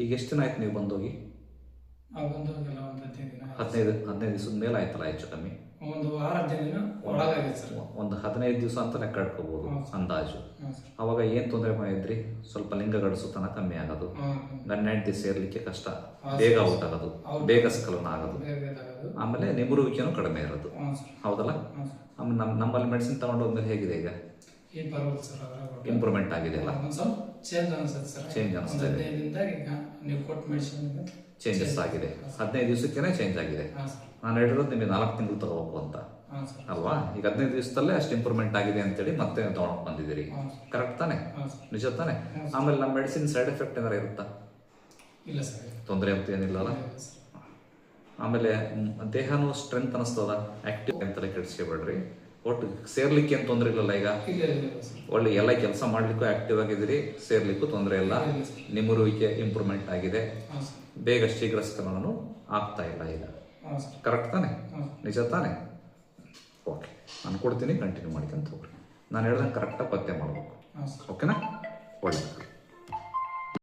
ಈಗ ಎಷ್ಟು ದಿನ ಆಯ್ತು ನೀವು ಬಂದೋಗಿ? ಬಂದು ಒಂದು 15 ದಿವಸದ ಮೇಲೆ ಆಯ್ತಲ್ಲ ಹೆಚ್ಚು ಕಮ್ಮಿ? ಒಂದು 6-10 ದಿನ ಒಳಗಾಗಿದೆ ಸರ್. ಒಂದು 15 ದಿವಸ ಅಂತ ಲೆಕ್ಕ ಇಟ್ಕೋಬಹುದು ಅಂದಾಜು. ಅವಾಗ ಏನು ತೊಂದರೆ ಮಾಡಿದ್ರಿ? ಸ್ವಲ್ಪ ಲಿಂಗ ಗಡಿಸುತನ ಕಮ್ಮಿ ಆಗೋದು, ಗಂಡ ಹೆಂಡತಿ ಸೇರ್ಲಿಕ್ಕೆ ಕಷ್ಟ, ಬೇಗ ಔಟ್ ಆಗೋದು, ಬೇಗ ಸ್ಖಲನ ಆಗೋದು, ಆಮೇಲೆ ನಿಮರುವಿಕೆನೂ ಕಡಿಮೆ ಇರೋದು, ಹೌದಲ್ಲ? ಆಮೇಲೆ ನಮ್ಮಲ್ಲಿ ಮೆಡಿಸಿನ್ ತಗೊಂಡೋದ್ಮೇಲೆ ಹೇಗಿದೆ ಈಗ? ಇಂಪ್ರೂವ್ಮೆಂಟ್ ಆಗಿದೆ ಅಲ್ಲ? ಚೇಂಜ್ ಅನಿಸ್ತದೆ, ಚೇಂಜಸ್ ಆಗಿದೆ. 15 ದಿವಸಕ್ಕೇನೆ ಚೇಂಜ್ ಆಗಿದೆ. ನಾನು ಹೇಳಿರೋದು ನಿಮಗೆ 4 ತಿಂಗಳು ತಗೋಬೇಕು ಅಂತ ಅಲ್ವಾ? ಈಗ 15 ದಿವಸದಲ್ಲೇ ಅಷ್ಟು ಇಂಪ್ರೂವ್ಮೆಂಟ್ ಆಗಿದೆ ಅಂತೇಳಿ ಮತ್ತೆ ತಗೊಂಡು ಬಂದಿದ್ದೀರಿ, ಕರೆಕ್ಟ್ ತಾನೆ? ನಿಜ ತಾನೆ? ಆಮೇಲೆ ನಮ್ಮ ಮೆಡಿಸಿನ್ ಸೈಡ್ ಎಫೆಕ್ಟ್ ಏನಾರು ಇರುತ್ತಾ? ತೊಂದರೆ ಅಂತ ಏನಿಲ್ಲಲ್ಲ? ಆಮೇಲೆ ದೇಹನೂ ಸ್ಟ್ರೆಂತ್ ಅನಿಸ್ತದ, ಆಕ್ಟಿವ್ ಅಂತಲೇ ಕೆಡಿಸ್ಕೊಬೇಡ್ರಿ. ಒಟ್ಟು ಸೇರ್ಲಿಕ್ಕೆ ಏನು ತೊಂದರೆ ಇಲ್ಲಲ್ಲ? ಈಗ ಒಳ್ಳೆ ಎಲ್ಲ ಕೆಲಸ ಮಾಡ್ಲಿಕ್ಕೂ ಆಕ್ಟಿವ್ ಆಗಿದ್ದೀರಿ, ಸೇರ್ಲಿಕ್ಕೂ ತೊಂದರೆ ಇಲ್ಲ, ನಿಮರುವಿಕೆ ಇಂಪ್ರೂವ್ಮೆಂಟ್ ಆಗಿದೆ, ಬೇಗ ಶೀಘ್ರ ಸ್ಖಲನೂ ಆಗ್ತಾ ಇಲ್ಲ ಈಗ, ಕರೆಕ್ಟ್ ತಾನೆ? ನಿಜ ತಾನೆ? ಓಕೆ, ನಾನು ಕೊಡ್ತೀನಿ, ಕಂಟಿನ್ಯೂ ಮಾಡ್ಕೊಂತ ಹೋಗ್ರಿ. ನಾನು ಹೇಳ್ದಂಗೆ ಕರೆಕ್ಟಾಗಿ ಪತ್ತೆ ಮಾಡಬೇಕು, ಓಕೆನಾ? ಒಳ್ಳೆ.